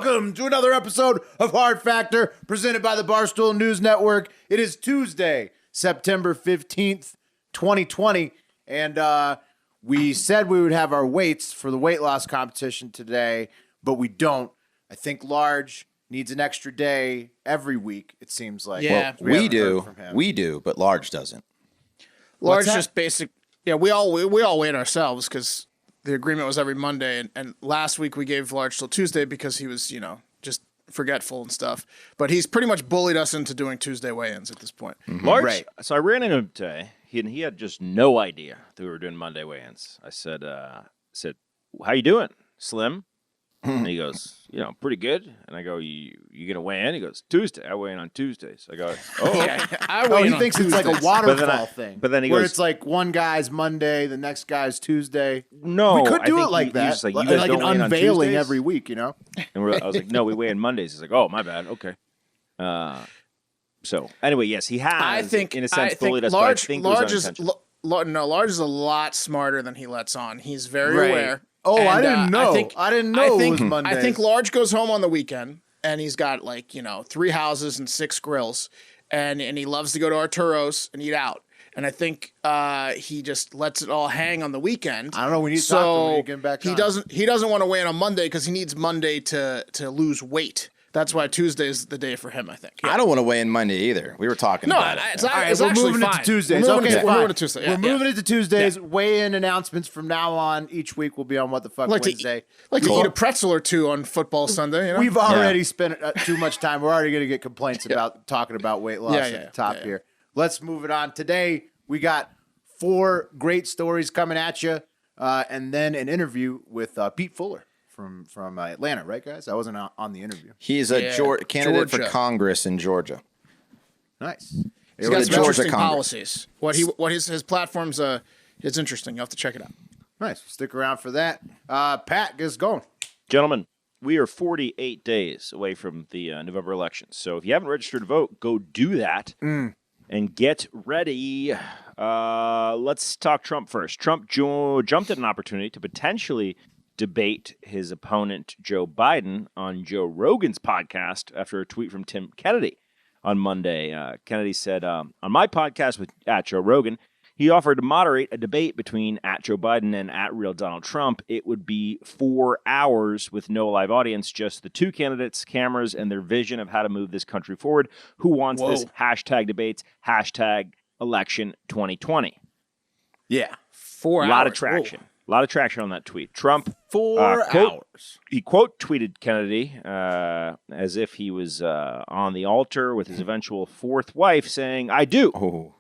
Welcome to another episode of Hard Factor, presented by the Barstool News Network. It is Tuesday, September 15th, 2020, and we said we would have our weights for the weight loss competition today, but we don't. I think Large needs an extra day every week, it seems like. Yeah, well, we do, but Large doesn't. Large just basic. Yeah, we all weigh ourselves because the agreement was every Monday, and last week we gave Large till Tuesday because he was, just forgetful and stuff. But he's pretty much bullied us into doing Tuesday weigh-ins at this point. Mm-hmm. Large, right. So I ran into him today. He had just no idea that we were doing Monday weigh-ins. I said, how you doing, Slim? And he goes, pretty good. And I go, you gonna weigh in? He goes, Tuesday. I weigh in on Tuesdays. I go, okay. He thinks it's like a waterfall thing. But then he where goes, it's like one guy's Monday, the next guy's Tuesday. No, we could do I it think like that, just like, like don't an unveiling every week, And I was like, no, we weigh in Mondays. He's like, oh, my bad. Okay. So anyway, yes, he has. I think, in a sense, bullied us. Large, but I think Large it was Large is a lot smarter than he lets on. He's very aware. Oh, and, I didn't know. I didn't know it was Mondays. I think Large goes home on the weekend, and he's got 3 houses and 6 grills, and he loves to go to Arturo's and eat out. And I think he just lets it all hang on the weekend. I don't know. We need to talk to him when you get back on. He doesn't want to weigh in on Monday because he needs Monday to lose weight. That's why Tuesday is the day for him, I think. Yeah. I don't want to weigh in Monday either. We were talking about it. It's actually moving fine. it to Tuesdays. We're moving it to Tuesday. We're moving it to Tuesdays. Weigh-in announcements from now on. Each week will be on What the Fuck Wednesday. To eat a pretzel or two on football Sunday. We've already spent too much time. We're already going to get complaints about talking about weight loss at the top here. Let's move it on. Today, we got 4 great stories coming at you, and then an interview with Pete Fuller. From Atlanta, right, guys? I wasn't on the interview. He's a candidate for Congress in Georgia. Nice. He's got some interesting policies. What his platform's it's interesting. You have to check it out. Nice. Stick around for that. Pat, get us going. Gentlemen, we are 48 days away from the November elections. So if you haven't registered to vote, go do that and get ready. Let's talk Trump first. Trump jumped at an opportunity to potentially debate his opponent, Joe Biden, on Joe Rogan's podcast after a tweet from Tim Kennedy on Monday. Kennedy said, on my podcast with @Joe Rogan, he offered to moderate a debate between @Joe Biden and @Real Donald Trump. It would be 4 hours with no live audience, just the 2 candidates, cameras, and their vision of how to move this country forward. Who wants this? #debates, #election 2020. Yeah. 4 hours. A lot of traction. Whoa. A lot of traction on that tweet. Trump, 4 hours. He quote tweeted Kennedy as if he was on the altar with his eventual 4th wife saying, I do. Oh.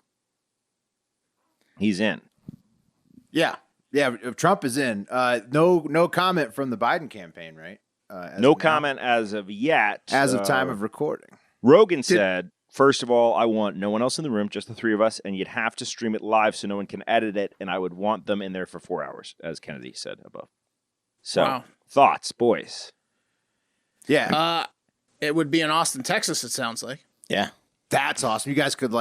He's in. Yeah. Yeah, Trump is in. No comment from the Biden campaign, right? No comment as of yet. As of time of recording. Rogan said, first of all, I want no one else in the room, just the 3 of us, and you'd have to stream it live so no one can edit it, and I would want them in there for 4 hours, as Kennedy said above. So, Thoughts, boys? Yeah. It would be in Austin, Texas, it sounds like. Yeah. That's awesome. You guys could,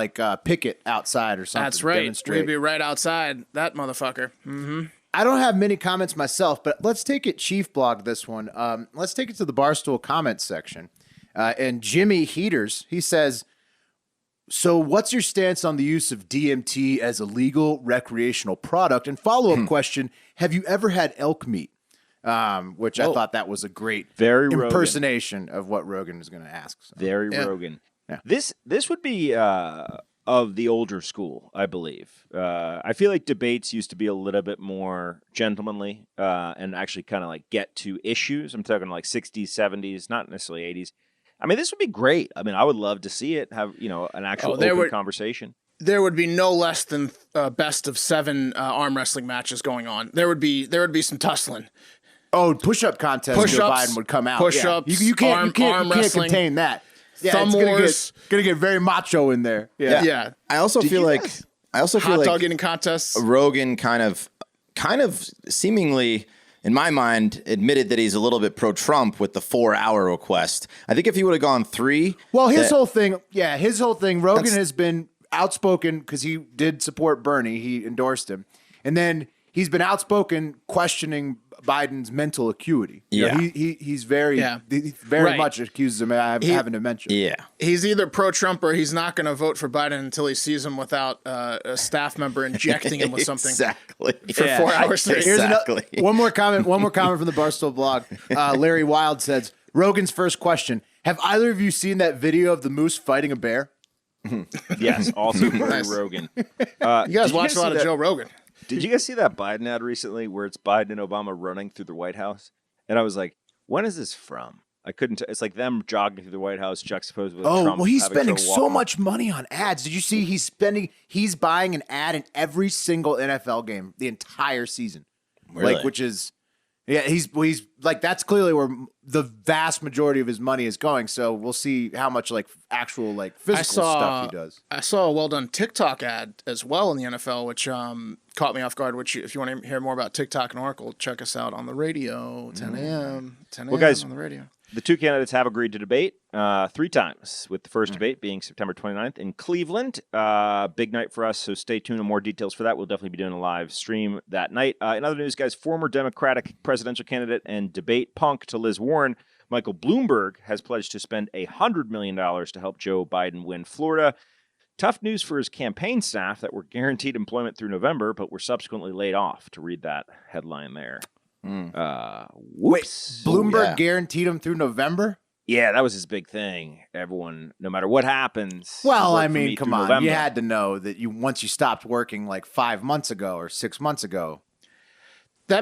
picket outside or something. That's right. Demonstrate. We'd be right outside that motherfucker. Mm-hmm. I don't have many comments myself, but let's take it Chief Blog this one. Let's take it to the Barstool comments section. And Jimmy Heaters, he says, so what's your stance on the use of DMT as a legal recreational product? And follow-up question, have you ever had elk meat? Which I thought that was a great impersonation of what Rogan is going to ask. So. Very Rogan. Yeah. This would be of the older school, I believe. I feel like debates used to be a little bit more gentlemanly and actually kind of get to issues. I'm talking 60s, 70s, not necessarily 80s. I mean, this would be great. I mean, I would love to see it have, an actual open conversation. There would be no less than best of 7 arm wrestling matches going on. There would be some tussling. Oh, push-up contest. Joe Biden would come out. Push-ups. You can't contain that. Yeah, thumb wars. Gonna get very macho in there. Yeah. I also feel like hot dog eating contests. Rogan kind of seemingly, in my mind, admitted that he's a little bit pro-Trump with the 4-hour request. I think if he would have gone 3, his whole thing. Rogan has been outspoken because he did support Bernie. He endorsed him, and then he's been outspoken questioning Biden's mental acuity. You know, he's very Right. much accuses him of having dementia. Yeah. He's either pro-Trump or he's not going to vote for Biden until he sees him without a staff member injecting him with something Exactly. for 4 hours straight. Here's Exactly. one more comment from the Barstool blog. Larry Wild says, Rogan's first question: have either of you seen that video of the moose fighting a bear? Yes, also for Nice. Rogan. You guys watch a lot of that- Joe Rogan. Did you guys see that Biden ad recently where it's Biden and Obama running through the White House? And I was like, when is this from? I couldn't. It's like them jogging through the White House juxtaposed with Trump. Well, he's having spending trouble so walking. much money on ads. Did you see he's buying an ad in every single NFL game the entire season? Really? Like, which is, he's like, that's clearly where the vast majority of his money is going. So we'll see how much like actual like physical stuff he does. I saw a well-done TikTok ad as well in the NFL, which caught me off guard. Which, if you want to hear more about TikTok and Oracle, check us out on the radio, 10 a.m. 10 a.m. Well, guys, on the radio. The two candidates have agreed to debate 3 times, with the first debate being September 29th in Cleveland. Big night for us, so stay tuned on more details for that. We'll definitely be doing a live stream that night. In other news, guys, former Democratic presidential candidate and debate punk to Liz Warren, Michael Bloomberg, has pledged to spend $100 million to help Joe Biden win Florida. Tough news for his campaign staff that were guaranteed employment through November, but were subsequently laid off, to read that headline there. Wait, Whoops. Bloomberg guaranteed him through November? Yeah, that was his big thing. Everyone, no matter what happens. Well, work I for mean, me come through on. November. You had to know that once you stopped working like 5 months ago or 6 months ago. I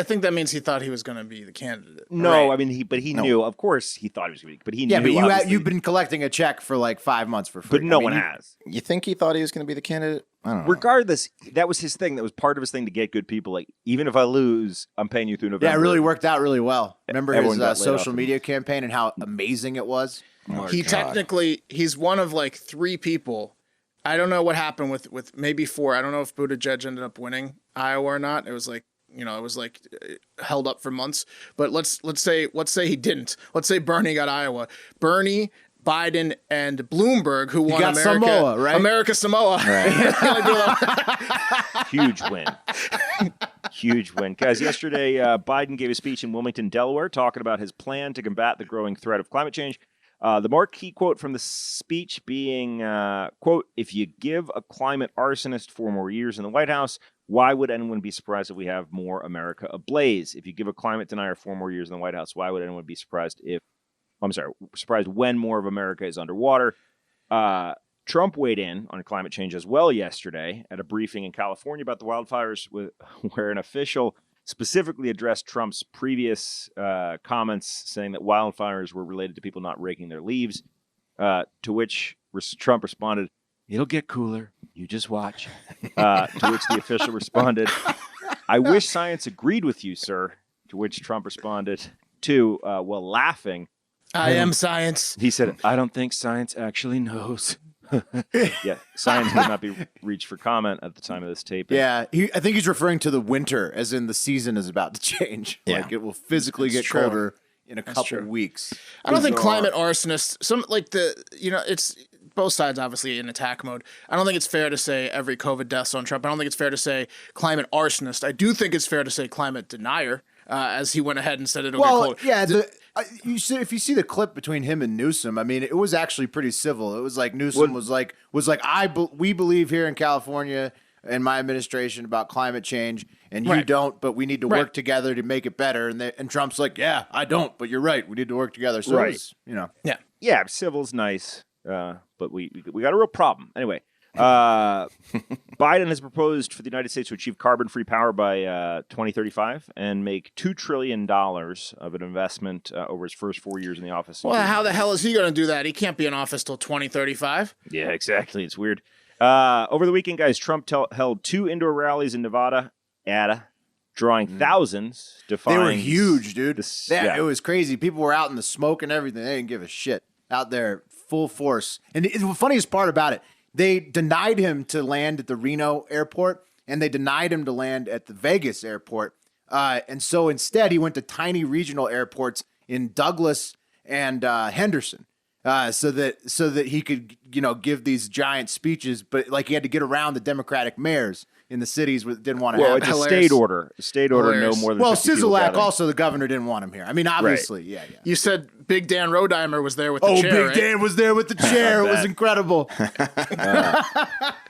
think that means he thought he was going to be the candidate. No, Right. I mean, he knew. Of course, he thought he was going to be, but he knew. Yeah, but obviously. you've been collecting a check for like 5 months for free. But no I mean, one you- has. You think he thought he was going to be the candidate? I don't know. Regardless, that was his thing. That was part of his thing to get good people. Like, even if I lose, I'm paying you through November. Yeah, it really worked out really well. Remember Everyone his got laid social off. media campaign and how amazing it was? He technically, he's one of like 3 people. I don't know what happened with maybe 4. I don't know if Buttigieg ended up winning Iowa or not. It was like, held up for months. But let's say he didn't. Let's say Bernie got Iowa. Bernie, Biden, and Bloomberg, who won got America, Samoa, right? America Samoa. Huge win. Huge win. Guys, yesterday, Biden gave a speech in Wilmington, Delaware, talking about his plan to combat the growing threat of climate change. The marquee quote from the speech being, quote, "If you give a climate arsonist 4 more years in the White House, why would anyone be surprised if we have more America ablaze? If you give a climate denier 4 more years in the White House, why would anyone be surprised when more of America is underwater?" Trump weighed in on climate change as well yesterday at a briefing in California about the wildfires, where an official specifically addressed Trump's previous comments saying that wildfires were related to people not raking their leaves, to which Trump responded, "It'll get cooler. You just watch." To which the official responded, "I wish science agreed with you, sir." To which Trump responded, while laughing, I am science. he said, "I don't think science actually knows." Yeah, science would not be reached for comment at the time of this taping. Yeah, I think he's referring to the winter, as in the season is about to change. Yeah. Like it will physically That's get true. colder in a couple true. weeks. I don't think Bizarre. climate arsonists, it's both sides obviously in attack mode. I don't think it's fair to say every COVID death's on Trump. I don't think it's fair to say climate arsonist. I do think it's fair to say climate denier, as he went ahead and said it'll get Well, cold. yeah. If you see the clip between him and Newsom, I mean, it was actually pretty civil. It was like Newsom was like, we believe here in California and my administration about climate change, and you Right. don't, but we need to Right. work together to make it better. And Trump's like, yeah, I don't, but you're right. We need to work together. So, Right. it's, Yeah, civil's nice, but we got a real problem. Anyway, Biden has proposed for the United States to achieve carbon-free power by 2035 and make $2 trillion of an investment over his first 4 years in the office. Well, how the hell is he going to do that? He can't be in office till 2035. Yeah, exactly. It's weird. Over the weekend, guys, Trump held 2 indoor rallies in Nevada, drawing thousands. they were defying huge, dude. yeah. It was crazy. People were out in the smoke and everything. They didn't give a shit. Out there, full force. And the funniest part about it, they denied him to land at the Reno airport, and they denied him to land at the Vegas airport. And so instead, he went to tiny regional airports in Douglas and Henderson, so that he could give these giant speeches. But like he had to get around the Democratic mayors in the cities didn't want to Well, have it's it. a state order. A state order, no more than Well, 50 people Sisolak gathering. also, the governor didn't want him here. I mean, obviously, yeah. You said Big Dan Rodheimer was there with the chair, Big right? Dan was there with the chair. It was incredible.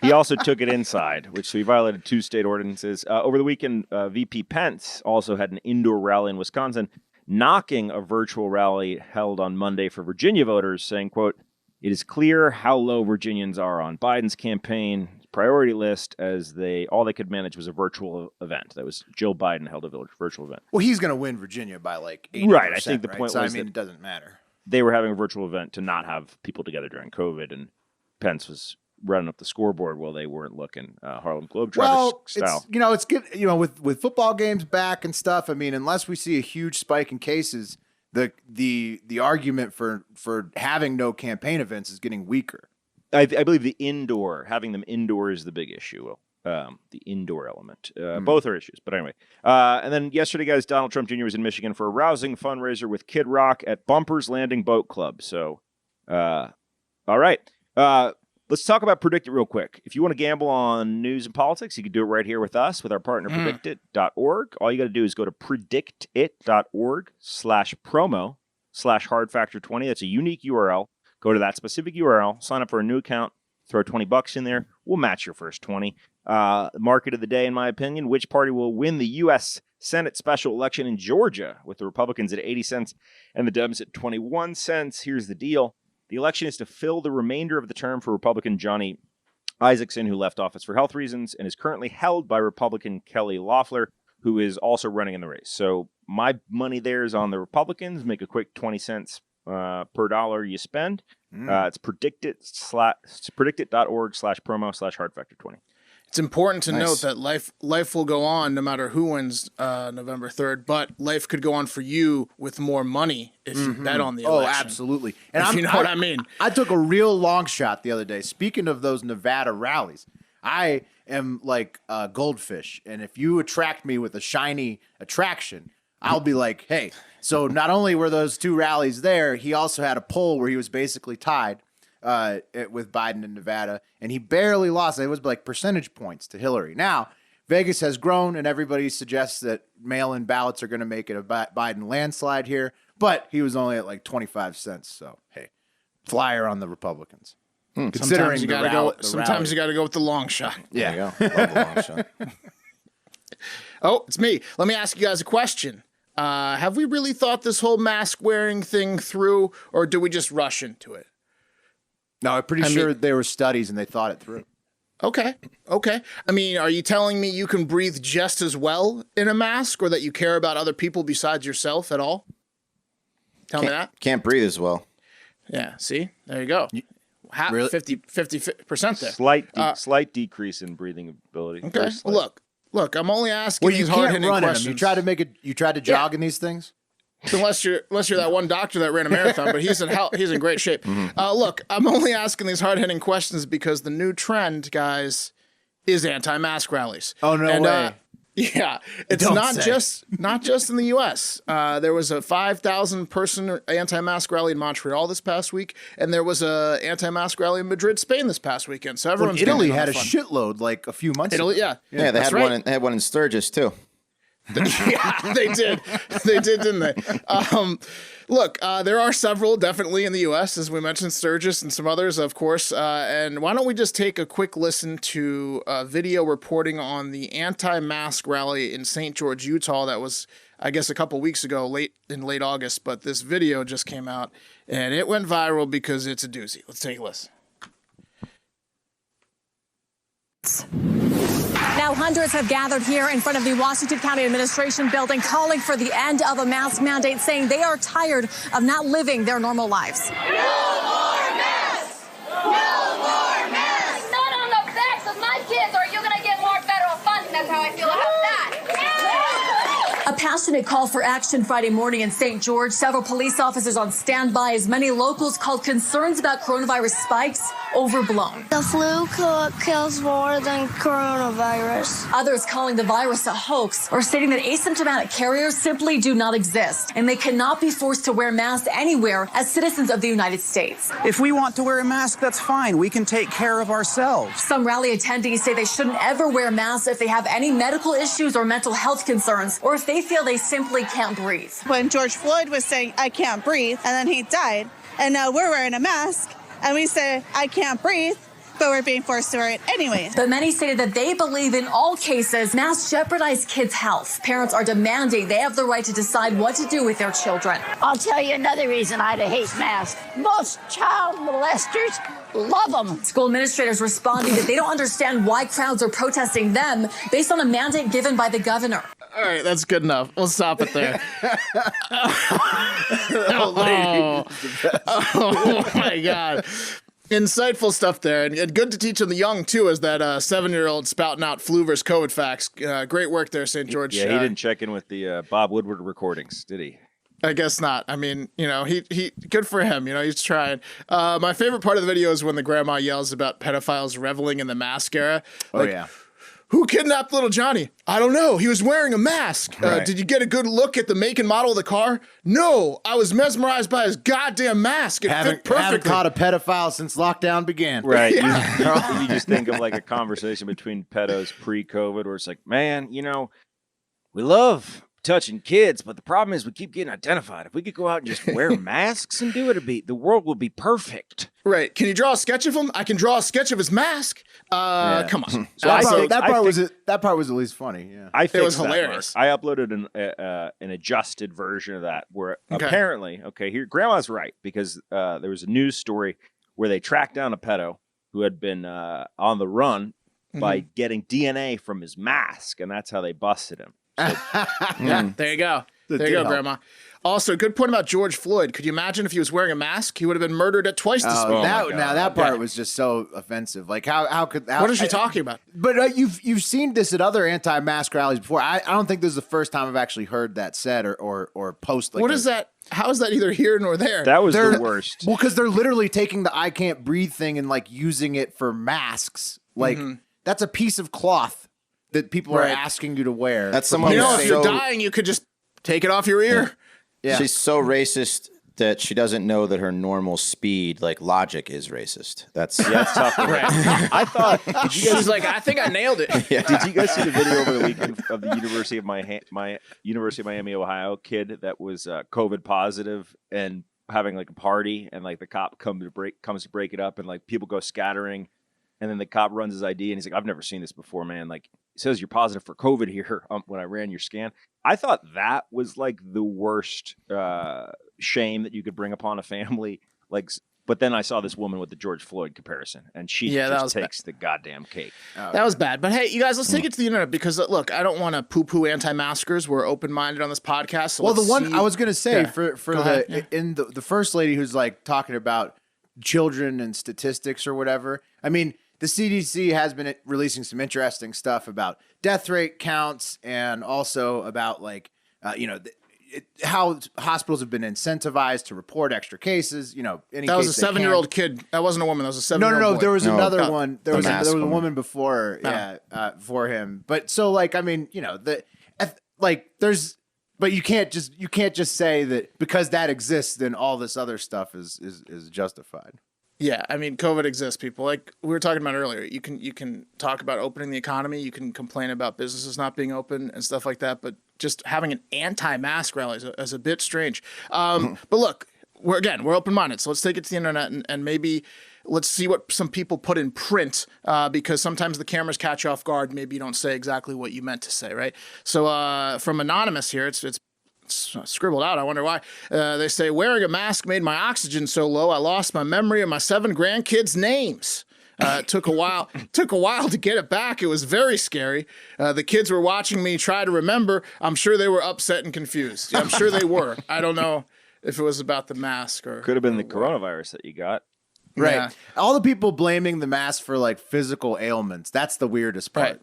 He also took it inside, so he violated 2 state ordinances. Over the weekend, VP Pence also had an indoor rally in Wisconsin, knocking a virtual rally held on Monday for Virginia voters, saying, quote, "It is clear how low Virginians are on Biden's campaign priority list, as all they could manage was a virtual event." That was Jill Biden held a virtual event. Well, he's going to win Virginia by like 80%. Right. I think the point so, was it that doesn't matter. they were having a virtual event to not have people together during COVID, and Pence was running up the scoreboard while they weren't looking, Harlem Globetrotters style. It's good. With football games back and stuff. I mean, unless we see a huge spike in cases, the argument for having no campaign events is getting weaker. I believe having them indoor is the big issue. The indoor element. Both are issues, but anyway. And then yesterday, guys, Donald Trump Jr. was in Michigan for a rousing fundraiser with Kid Rock at Bumpers Landing Boat Club. So, all right. Let's talk about Predict It real quick. If you want to gamble on news and politics, you can do it right here with us, with our partner, predictit.org. All you got to do is go to predictit.org/promo/hardfactor20. That's a unique URL. Go to that specific URL, sign up for a new account, throw $20 in there. We'll match your first 20. Market of the day, in my opinion, which party will win the U.S. Senate special election in Georgia, with the Republicans at 80 cents and the Dems at 21 cents. Here's the deal. The election is to fill the remainder of the term for Republican Johnny Isaacson, who left office for health reasons and is currently held by Republican Kelly Loeffler, who is also running in the race. So my money there is on the Republicans. Make a quick 20 cents per dollar you spend. It's predictit.org/promo/hardfactor20. It's important to note that life will go on no matter who wins November 3rd, but life could go on for you with more money if you bet on the election. Oh, absolutely. And you know what I mean. I took a real long shot the other day. Speaking of those Nevada rallies, I am like a goldfish, and if you attract me with a shiny attraction, I'll be like, hey. So not only were those 2 rallies there, he also had a poll where he was basically tied with Biden in Nevada, and he barely lost. It was like percentage points to Hillary. Now, Vegas has grown, and everybody suggests that mail-in ballots are going to make it a Biden landslide here, but he was only at like 25 cents. So, hey, flyer on the Republicans. Sometimes you got to go. Sometimes you got to go with the long shot. There you go. Love the long shot. Oh, it's me. Let me ask you guys a question. Have we really thought this whole mask wearing thing through, or do we just rush into it? No, I'm pretty sure there were studies and they thought it through. Okay. I mean, are you telling me you can breathe just as well in a mask, or that you care about other people besides yourself at all? Tell me that. Can't breathe as well. Yeah, see? There you go. Really? 50% there. Slight decrease in breathing ability. Okay. Well, look, I'm only asking these hard-hitting questions. You tried to jog in these things? Unless you're that one doctor that ran a marathon, but he's in great shape. Look, I'm only asking these hard-hitting questions because the new trend, guys, is anti-mask rallies. Oh, no way. Yeah, it's not just in the U.S. There was a 5,000-person anti-mask rally in Montreal this past week, and there was a anti-mask rally in Madrid, Spain this past weekend. So everyone's Italy had a shitload like a few months ago. Yeah, they had one. They had one in Sturgis too. Yeah, they did. They did, didn't they? Look, there are several definitely in the U.S., as we mentioned, Sturgis and some others, of course. And why don't we just take a quick listen to a video reporting on the anti-mask rally in St. George, Utah that was, I guess, a couple weeks ago, in late August. But this video just came out, and it went viral because it's a doozy. Let's take a listen. Now, hundreds have gathered here in front of the Washington County Administration building, calling for the end of a mask mandate, saying they are tired of not living their normal lives. No more masks! No more masks! Not on the backs of my kids, or you're going to get more federal funding. That's how I feel about that. A passionate call for action Friday morning in St. George. Several police officers on standby as many locals called concerns about coronavirus spikes overblown. The flu kills more than coronavirus. Others calling the virus a hoax or stating that asymptomatic carriers simply do not exist and they cannot be forced to wear masks anywhere as citizens of the United States. If we want to wear a mask, that's fine. We can take care of ourselves. Some rally attendees say they shouldn't ever wear masks if they have any medical issues or mental health concerns, or if they feel they simply can't breathe. When George Floyd was saying, I can't breathe, and then he died, and now we're wearing a mask, and we say, I can't breathe, but we're being forced to wear it anyway. But many stated that they believe in all cases masks jeopardize kids' health. Parents are demanding they have the right to decide what to do with their children. I'll tell you another reason I hate masks. Most child molesters love them. School administrators responding that they don't understand why crowds are protesting them based on a mandate given by the governor. All right, that's good enough. We'll stop it there. Oh my God. Insightful stuff there, and good to teach on the young too. As that 7-year-old spouting out flu versus COVID facts. Great work there, St. George. Yeah, he didn't check in with the Bob Woodward recordings, did he? I guess not. I mean, he good for him. He's trying. My favorite part of the video is when the grandma yells about pedophiles reveling in the mask era. Oh yeah. Who kidnapped little Johnny? I don't know. He was wearing a mask. Right. Did you get a good look at the make and model of the car? No, I was mesmerized by his goddamn mask. It fit perfectly. Haven't caught a pedophile since lockdown began. Right. You just think of like a conversation between pedos pre-COVID where it's like, man, we love touching kids, but the problem is we keep getting identified. If we could go out and just wear masks and do it, the world would be perfect. Right. Can you draw a sketch of him? I can draw a sketch of his mask. Come on. So that part was at least funny. Yeah. I think it was hilarious. I uploaded an adjusted version of that where apparently, here, Grandma's right, because there was a news story where they tracked down a pedo who had been on the run by getting DNA from his mask, and that's how they busted him. So, yeah, there you go. There you go, Grandma. Also, good point about George Floyd. Could you imagine if he was wearing a mask? He would have been murdered at twice the speed. That part was just so offensive. Like how could what is she talking about? But you've seen this at other anti-mask rallies before. I don't think this is the first time I've actually heard that said or post. Like what is that? How is that either here nor there? That was the worst. Well, because they're literally taking the I can't breathe thing and like using it for masks. Like that's a piece of cloth that people are asking you to wear. That's someone. If you're dying, you could just take it off your ear. Yeah. She's so racist that she doesn't know that her normal speed, like logic, is racist. That's tough. Right. I thought she's like, I think I nailed it. Yeah. Did you guys see the video over the weekend of the University of Miami, Ohio kid that was COVID positive and having like a party, and like the cop comes to break it up, and like people go scattering, and then the cop runs his ID, and he's like, I've never seen this before, man. Like, it says you're positive for COVID here when I ran your scan. I thought that was like the worst shame that you could bring upon a family. Like, but then I saw this woman with the George Floyd comparison, and she just takes the goddamn cake. That was bad. But hey, you guys, let's take it to the internet, because look, I don't want to poo-poo anti-maskers. We're open-minded on this podcast. So the one I was going to say the first lady who's like talking about children and statistics or whatever. I mean, the CDC has been releasing some interesting stuff about death rate counts and also about like, how hospitals have been incentivized to report extra cases. That was a 7-year-old kid. That wasn't a woman. That was a 7-year-old boy. There was another one. There was a woman before, for him. But so like, I mean, but you can't just say that because that exists, then all this other stuff is justified. Yeah, I mean, COVID exists, people. Like we were talking about earlier, you can talk about opening the economy, you can complain about businesses not being open and stuff like that, but just having an anti-mask rally is a bit strange. But look, we're open-minded, so let's take it to the internet and maybe let's see what some people put in print, because sometimes the cameras catch you off guard. Maybe you don't say exactly what you meant to say, right? So from Anonymous here, it's scribbled out. I wonder why. They say, wearing a mask made my oxygen so low I lost my memory of my 7 grandkids' names. It took a while to get it back. It was very scary. The kids were watching me try to remember. I'm sure they were upset and confused. I'm sure they were. I don't know if it was about the mask or could have been the coronavirus that you got. Right. Yeah. All the people blaming the mask for like physical ailments. That's the weirdest part.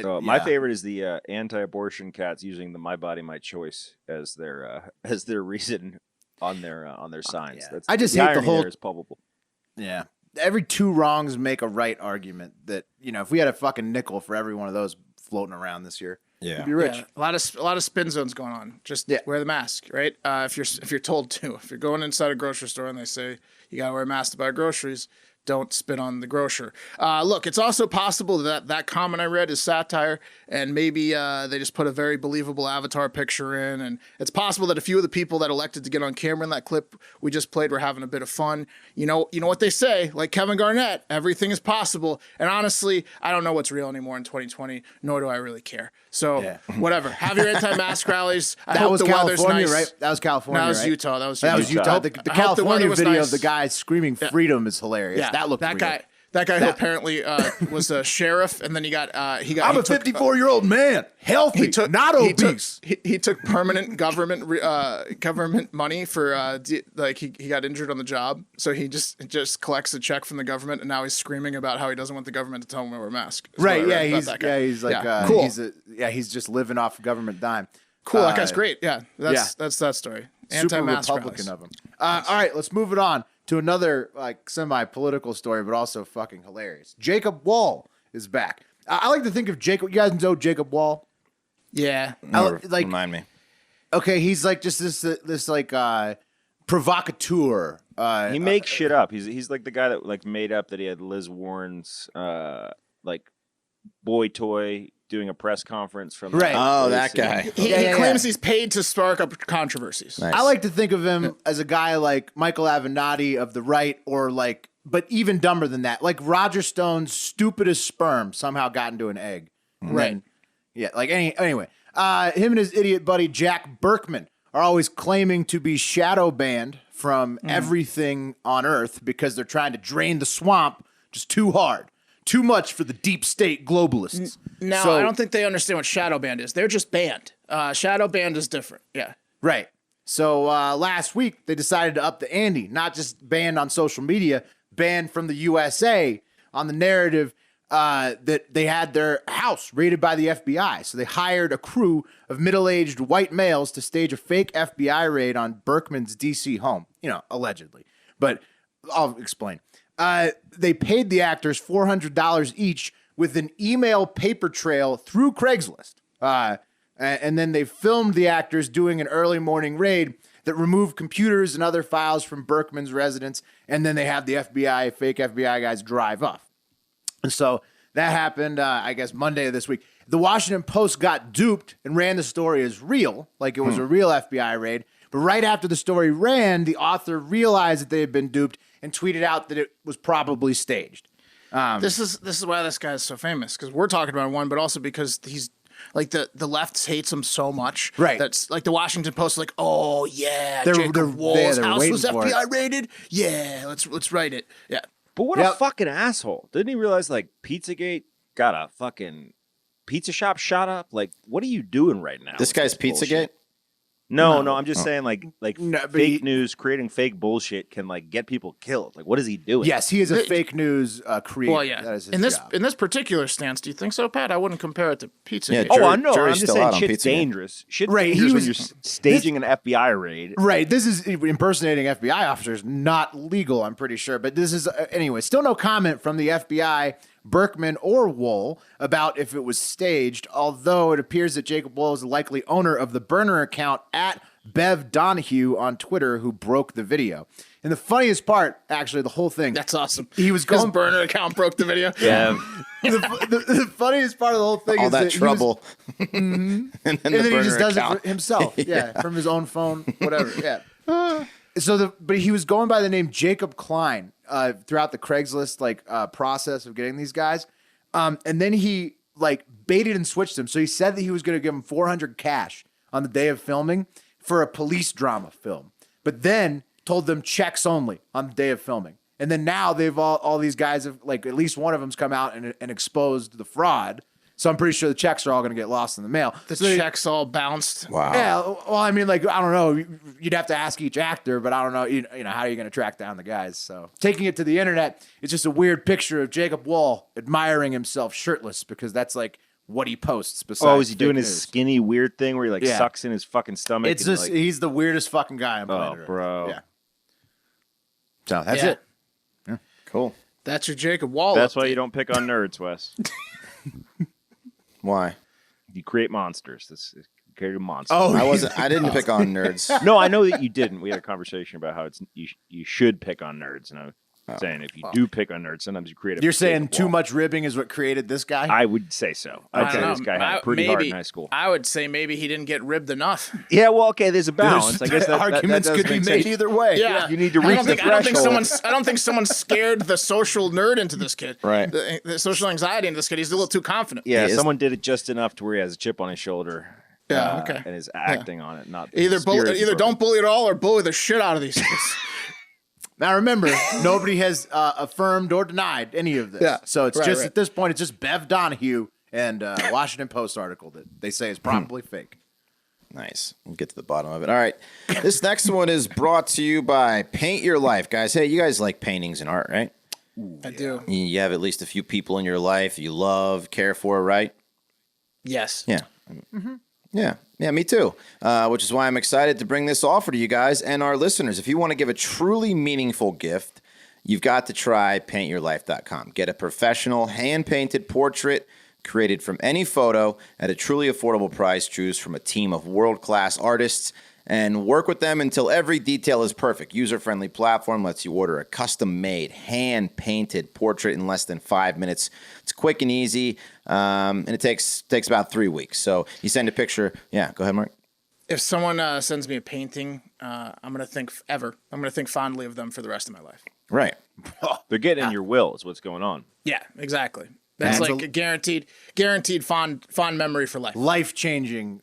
Right. My favorite is the anti-abortion cats using the "My Body, My Choice" as their reason on their signs. I just hate the whole. Is palpable. Yeah, every two wrongs make a right argument that, if we had a fucking nickel for every one of those floating around this year, we'd be rich. Yeah, a lot of spin zones going on. Just wear the mask, right? If you're told to. If you're going inside a grocery store and they say you got to wear a mask to buy groceries, don't spit on the grocer. Look, it's also possible that comment I read is satire, and maybe they just put a very believable avatar picture in, and it's possible that a few of the people that elected to get on camera in that clip we just played were having a bit of fun. You know what they say, like Kevin Garnett, everything is possible. And honestly, I don't know what's real anymore in 2020, nor do I really care. So whatever. Have your anti-mask rallies. I hope the weather's California, nice. right? That was California, That was right? Utah. That was Utah. The California video nice. of the guy screaming freedom is hilarious. Yeah, that looked real. That guy who apparently was a sheriff, and then he got. I'm a 54-year-old man, healthy, not obese. He took permanent government money for he got injured on the job, so he just collects a check from the government, and now he's screaming about how he doesn't want the government to tell him to wear a mask. Right? Yeah, he's like cool. He's just living off government dime. Cool. That guy's great. Yeah, that's that story. Anti-mask Super Republican rallies. of him. All right, let's move it on to another semi-political story, but also fucking hilarious. Jacob Wall is back. I like to think of Jacob. You guys know Jacob Wall? Yeah. Remind me. Okay, he's like just this provocateur. He makes shit up. He's like the guy that made up that he had Liz Warren's boy toy doing a press conference from right. Oh, that guy. He claims he's paid to spark up controversies. Nice. I like to think of him as a guy like Michael Avenatti of the right, or but even dumber than that, like Roger Stone's stupidest sperm somehow got into an egg. Right. Anyway, him and his idiot buddy Jack Berkman are always claiming to be shadow banned from everything on Earth because they're trying to drain the swamp just too hard. Too much for the deep state globalists. No, I don't think they understand what shadow banned is. They're just banned. Shadow banned is different. Yeah. Right. So last week, they decided to up the ante, not just banned on social media, banned from the USA on the narrative that they had their house raided by the FBI. So they hired a crew of middle-aged white males to stage a fake FBI raid on Berkman's D.C. home, allegedly. But I'll explain. They paid the actors $400 each with an email paper trail through Craigslist. And then they filmed the actors doing an early morning raid that removed computers and other files from Berkman's residence. And then they have the fake FBI guys drive off. And so that happened, I guess, Monday of this week. The Washington Post got duped and ran the story as real, like it was a real FBI raid. But right after the story ran, the author realized that they had been duped and tweeted out that it was probably staged. This is why this guy is so famous, because we're talking about one, but also because he's like the left hates him so much. Right. That's like the Washington Post is like, oh yeah, They're Jacob Wall's they're house was waiting for FBI raided. Yeah, let's write it. Yeah. But what a fucking asshole. Didn't he realize Pizzagate got a fucking pizza shop shot up? Like, what are you doing right now? This guy's Pizzagate? No, I'm just saying fake news, creating fake bullshit can get people killed. Like, what is he doing? Yes, he is a fake news creator. Well, yeah. That is his in this particular stance, do you think so, Pat? I wouldn't compare it to Pizza. Yeah, I know. I'm jury's just still saying out on shit's Pizzagate. dangerous. Shit's Right, dangerous he when was- you're staging an FBI raid. Right. This is impersonating FBI officers, not legal, I'm pretty sure. But this is, anyway, still no comment from the FBI, Berkman, or Wohl about if it was staged, although it appears that Jacob Wohl is the likely owner of the burner account at Bev Donahue on Twitter, who broke the video. And the funniest part, actually, the whole thing. That's awesome. He was His going burner account broke the video. Yeah. the funniest part of the whole thing All is that trouble. and then then he just does it for himself. Yeah, from his own phone, whatever. Yeah. But he was going by the name Jacob Klein throughout the Craigslist process of getting these guys, and then he baited and switched him. So he said that he was going to give him $400 cash on the day of filming for a police drama film, but then told them checks only on the day of filming. And then now they've all these guys have at least one of them's come out and exposed the fraud. So I'm pretty sure the checks are all going to get lost in the mail. The checks all bounced. Wow. Yeah. Well, I mean, I don't know. You'd have to ask each actor, but I don't know. You know, how are you going to track down the guys? So taking it to the internet, it's just a weird picture of Jacob Wohl admiring himself shirtless because that's what he posts. Besides, Is he doing his skinny weird thing where he sucks in his fucking stomach? It's just he's the weirdest fucking guy on planet Earth. Bro. Yeah. So that's it. Cool. That's your Jacob Wall. That's why you don't pick on nerds, Wes. Why? You create monsters. This is created monsters. Oh, I didn't pick on nerds. No, I know that you didn't. We had a conversation about how you should pick on nerds, and I'm saying if you do pick on nerds, sometimes you create a. You're saying Jacob too Wall. much ribbing is what created this guy? I would say so. I'd say this guy had it pretty hard in high school. I would say maybe he didn't get ribbed enough. Yeah, well, okay, there's a balance. I guess that arguments does could be make made sense. either way. Yeah. You need to reach the threshold. I don't think someone scared the social nerd into this kid. Right. The social anxiety into this kid. He's a little too confident. Yeah, someone did it just enough to where he has a chip on his shoulder. Yeah, okay. And is acting on it, not Either spirit don't bully at all or bully the shit out of these kids. Now remember, nobody has affirmed or denied any of this. Yeah. So it's Right, just right. at this point, it's just Bev Donahue and Washington Post article that they say is probably fake. Nice. We'll get to the bottom of it. All right. This next one is brought to you by Paint Your Life, guys. Hey, you guys like paintings and art, right? I do. You have at least a few people in your life you love, care for, right? Yes. Yeah. Yeah, me too. Which is why I'm excited to bring this offer to you guys and our listeners. If you want to give a truly meaningful gift, you've got to try paintyourlife.com. Get a professional hand-painted portrait created from any photo at a truly affordable price. Choose from a team of world-class artists and work with them until every detail is perfect. User-friendly platform lets you order a custom-made, hand-painted portrait in less than 5 minutes. It's quick and easy, and it takes about 3 weeks. So you send a picture. Yeah, go ahead, Mark. If someone sends me a painting, I'm going to think fondly of them for the rest of my life. Right. They're getting in your will is what's going on. Yeah, exactly. That's like a guaranteed fond memory for life. Life-changing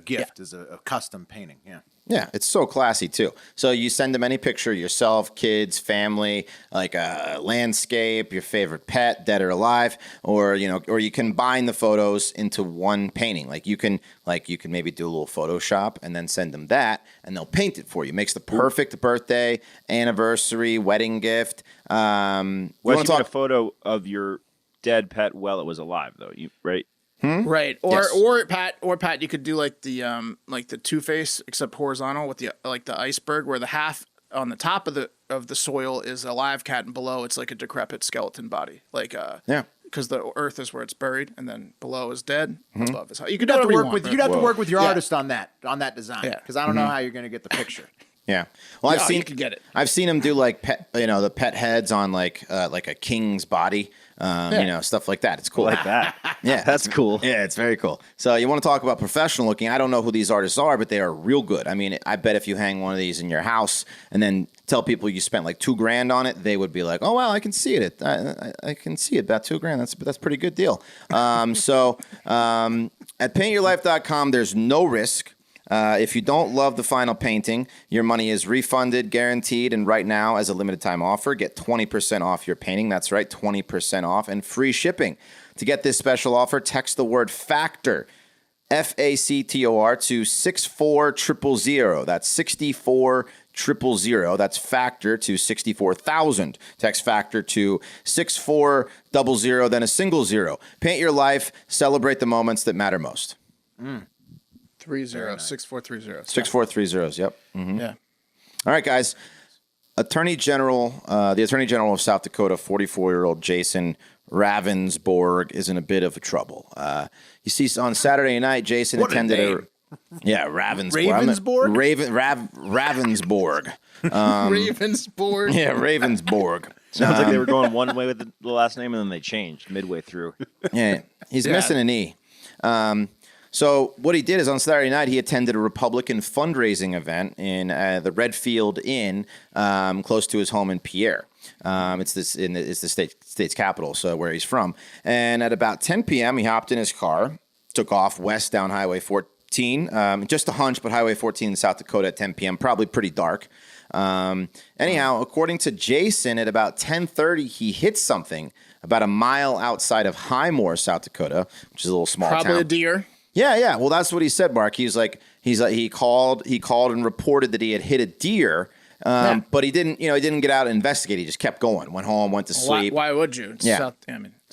gift is a custom painting. Yeah. Yeah, it's so classy too. So you send them any picture, yourself, kids, family, like a landscape, your favorite pet, dead or alive, or you combine the photos into one painting. Like you can maybe do a little Photoshop and then send them that, and they'll paint it for you. Makes the perfect birthday, anniversary, wedding gift. Wes, you made a photo of your dead pet while it was alive, though. Right? Right. Yes. Or Pat, you could do like the Two-Face except horizontal with the iceberg, where the half on the top of the soil is a live cat and below it's like a decrepit skeleton body. Because the earth is where it's buried, and then below is dead. Above is you could You'd have do to whatever work you with want, you'd have to but- work with your Yeah. artist on that design. Yeah. Because I don't know how you're going to get the picture. Yeah. Well, I've seen you could get it. I've seen them do like the pet heads on like a king's body, stuff like that. It's cool. Like that. Yeah, That's cool. Yeah, it's very cool. So you want to talk about professional looking? I don't know who these artists are, but they are real good. I mean, I bet if you hang one of these in your house and then tell people you spent like $2,000 on it, they would be like, "Oh wow, I can see it. I can see it. About $2,000. That's a pretty good deal." At paintyourlife.com, there's no risk. If you don't love the final painting, your money is refunded, guaranteed, and right now, as a limited time offer, get 20% off your painting. That's right, 20% off and free shipping. To get this special offer, text the word FACTOR, FACTOR, to 64000. That's 64000. That's FACTOR to 64,000. Text FACTOR to 6400, then a single zero. Paint your life. Celebrate the moments that matter most. 6430. 6430s, yep. Mm-hmm. Yeah. All right, guys. The Attorney General of South Dakota, 44-year-old Jason Ravensborg, is in a bit of trouble. You see, on Saturday night, Jason attended Ravensborg? Ravensborg. Ravensborg. Yeah, Ravensborg. Sounds like they were going one way with the last name and then they changed midway through. Yeah, he's missing an E. So what he did is on Saturday night, he attended a Republican fundraising event in the Redfield Inn, close to his home in Pierre. It's the state's capital, so where he's from. And at about 10 p.m., he hopped in his car, took off west down Highway 14. Just a hunch, but Highway 14 in South Dakota at 10 p.m., probably pretty dark. Anyhow, according to Jason, at about 10:30, he hit something about a mile outside of Highmore, South Dakota, which is a little small town. Probably a deer. Yeah. Well, that's what he said, Mark. He called and reported that he had hit a deer, but he didn't get out and investigate. He just kept going. Went home, went to sleep. Why would you?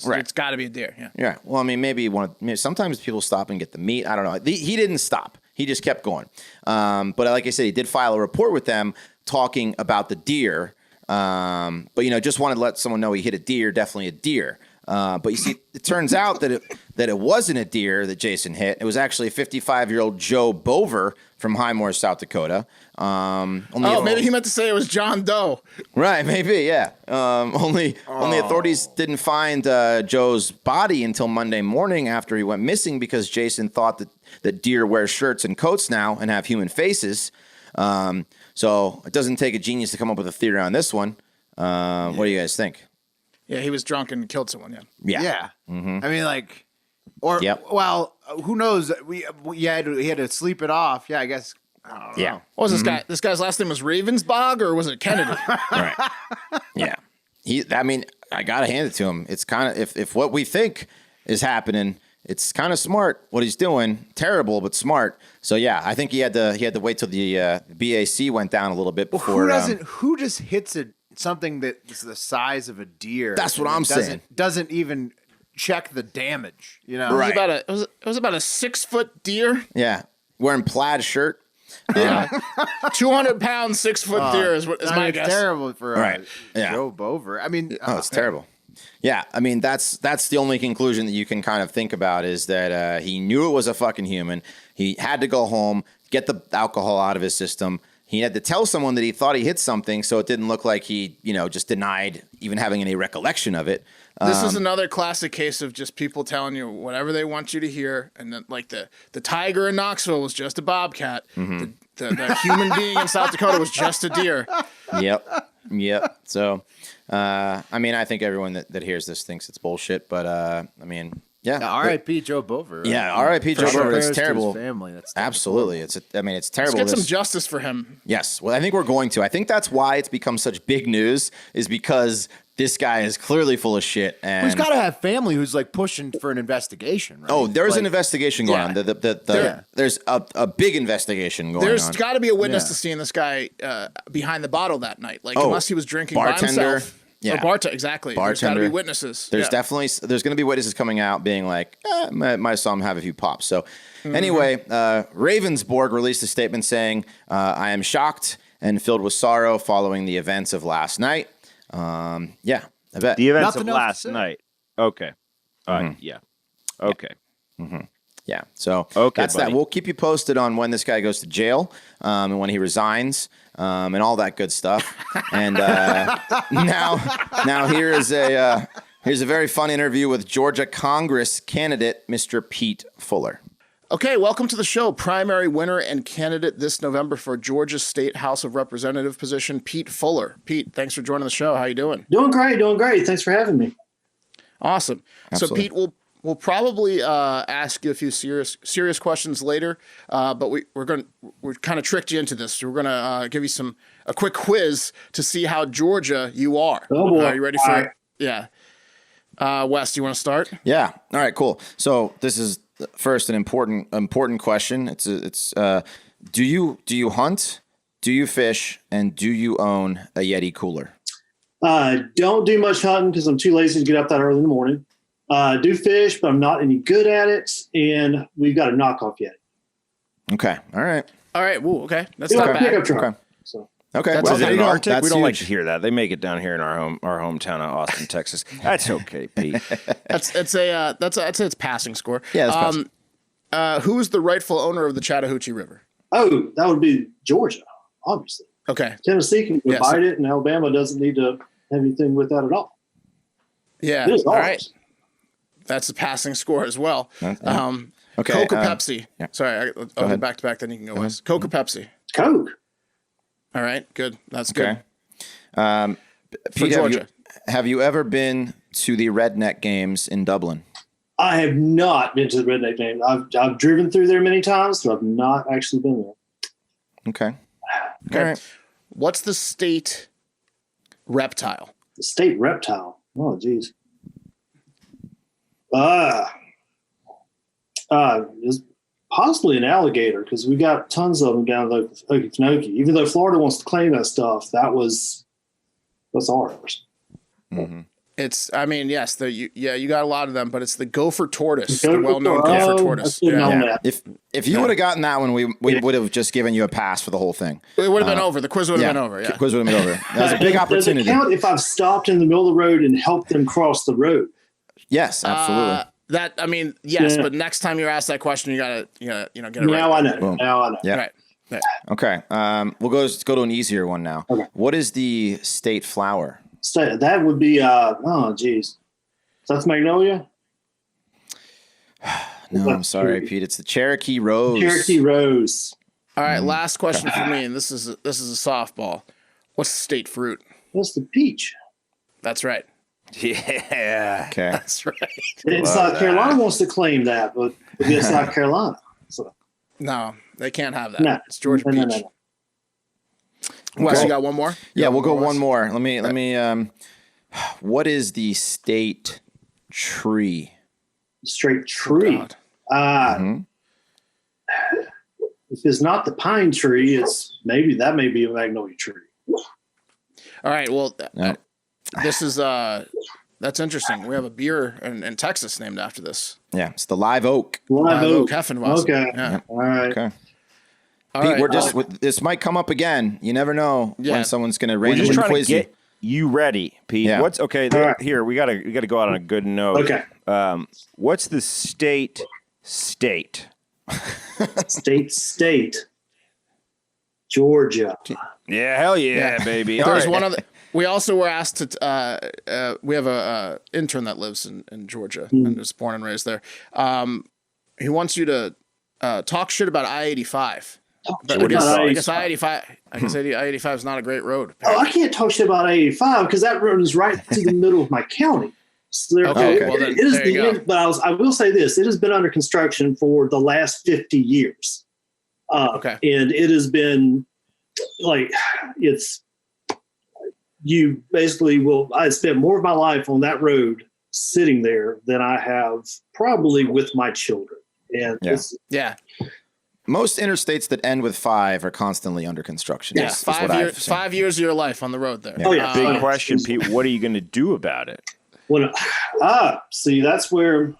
Right. It's got to be a deer. Yeah. Yeah. Well, I mean, maybe sometimes people stop and get the meat. I don't know. He didn't stop. He just kept going. But like I said, he did file a report with them talking about the deer. But just wanted to let someone know he hit a deer, definitely a deer. But you see, it turns out that it wasn't a deer that Jason hit. It was actually a 55-year-old Joe Bover from Highmore, South Dakota. Maybe he meant to say it was John Doe. Right, maybe, yeah. Only authorities didn't find Joe's body until Monday morning after he went missing because Jason thought that deer wear shirts and coats now and have human faces. So it doesn't take a genius to come up with a theory on this one. What do you guys think? Yeah, he was drunk and killed someone. Yeah. Yeah. Mm-hmm. I mean, well, who knows? He had to sleep it off. Yeah, I guess. I don't know. What was this guy? This guy's last name was Ravensbog, or was it Kennedy? Right. Yeah. I gotta hand it to him. It's kind of if what we think is happening, it's kind of smart what he's doing. Terrible, but smart. So yeah, I think he had to wait till the BAC went down a little bit before. Who just hits something that's the size of a deer? That's what I'm saying. Doesn't even check the damage. Right. It was about a 6-foot deer. Yeah, wearing plaid shirt. Yeah, 200-pound 6-foot deer is my guess. Terrible for Yeah. Joe Bover. I mean, it's terrible. Yeah, I mean that's the only conclusion that you can kind of think about is that he knew it was a fucking human. He had to go home, get the alcohol out of his system. He had to tell someone that he thought he hit something, so it didn't look like he, just denied even having any recollection of it. This is another classic case of just people telling you whatever they want you to hear, and then like the tiger in Knoxville was just a bobcat. Mm-hmm. The human being in South Dakota was just a deer. Yep. So, I think everyone that hears this thinks it's bullshit, but yeah. R.I.P. Joe Bover. Yeah, R.I.P. Joe Bover. It's terrible. Family. That's absolutely. It's terrible. Let's get some justice for him. Yes. Well, I think we're going to. I think that's why it's become such big news is because this guy is clearly full of shit. And he's got to have family who's like pushing for an investigation, right? Oh, there's an investigation going on. There's a big investigation going on. There's got to be a witness to seeing this guy behind the bottle that night. Like, unless he was drinking by himself. Yeah. Exactly. There's got to be witnesses. There's going to be witnesses coming out being like, might saw him have a few pops. So anyway, Ravensborg released a statement saying, I am shocked and filled with sorrow following the events of last night. I bet. The events of last night. Okay. Yeah. Okay. Mm-hmm. Yeah. So that's that. We'll keep you posted on when this guy goes to jail and when he resigns and all that good stuff. And now here's a very fun interview with Georgia Congress candidate Mr. Pete Fuller. Okay, welcome to the show. Primary winner and candidate this November for Georgia State House of Representative position, Pete Fuller. Pete, thanks for joining the show. How you doing? Doing great. Thanks for having me. Awesome. Absolutely. So, Pete, we'll probably ask you a few serious questions later, but we're kind of tricked you into this. We're gonna give you a quick quiz to see how Georgia you are. Oh boy. Are you ready for it? Yeah. Wes, do you want to start? Yeah. All right. Cool. So this is first an important question. It's do you hunt? Do you fish? And do you own a Yeti cooler? Don't do much hunting because I'm too lazy to get up that early in the morning. Do fish, but I'm not any good at it. And we've got a knockoff Yeti. Okay. All right. Woo, okay. That's not bad. Okay. So. Okay. That's in Arctic. That's we don't huge. like to hear that. They make it down here in our hometown of Austin, Texas. That's okay, Pete. I'd say it's passing score. Yeah, that's passing. Who is the rightful owner of the Chattahoochee River? Oh, that would be Georgia, obviously. Okay. Tennessee can divide it, and Alabama doesn't need to have anything with that at all. Yeah. It is all ours. right. That's a passing score as well. Okay. Coke or Pepsi? Yeah. Sorry, I'll go back to back. Then you can go West. Coke or Pepsi? Coke. All right, good. That's good. Okay. For Pete, Georgia. have you ever been to the Redneck Games in Dublin? I have not been to the Redneck Game. I've driven through there many times, but I've not actually been there. Okay. Okay. All right. What's the state reptile? The state reptile. Oh, geez. It's possibly an alligator because we got tons of them down in Okefenokee. Even though Florida wants to claim that stuff, that's ours. Mm-hmm. I mean, yes, you got a lot of them, but it's the gopher tortoise, the well-known gopher tortoise. Yeah. If you would have gotten that one, we would have just given you a pass for the whole thing. It would have been over. The quiz would have been over. Yeah, the quiz would have been over. That was a big opportunity. Does it count if I've stopped in the middle of the road and helped them cross the road? Yes, absolutely. Yes, but next time you're asked that question, you gotta get it right. Now I know. Yeah. Right. Okay. Let's go to an easier one now. Okay. What is the state flower? That would be that's magnolia. No, I'm sorry, Pete. It's the Cherokee Rose. Cherokee Rose. All right, last question for me, and this is a softball. What's the state fruit? What's the peach? That's right. Yeah. Okay. That's right. And South Carolina wants to claim that, but it's South Carolina. So. No, they can't have that. No. It's Georgia peach. No. Wes, you got one more? Yeah, we'll go one more. Let me. What is the state tree? Straight tree. If it's not the pine tree, it's maybe a magnolia tree. All right. Well, this is that's interesting. We have a beer in Texas named after this. Yeah, it's the live oak. Live oak. Heffenwasser. Okay. Yeah. All right. Okay. All Pete, right. we're just this might come up again. You never know when someone's going to randomly just trying quiz to get you ready, Pete. Yeah. What's okay? right. Here we gotta go out on a good note. Okay. What's the state? State. Georgia. Yeah, hell yeah, baby. All There's right. one other. We also were asked to. We have a intern that lives in Georgia and was born and raised there. He wants you to talk shit about I-85. I guess I-85 is not a great road. Oh, I can't talk shit about I-85 because that road is right to the middle of my county. So Well, then, there you go. But I will say this: it has been under construction for the last 50 years. And it has been you basically will. I spent more of my life on that road sitting there than I have probably with my children. And most interstates that end with 5 are constantly under construction. Yeah, 5 years of your life on the road there. Yeah. Oh yeah. Big question, Pete. What are you going to do about it? See, that's the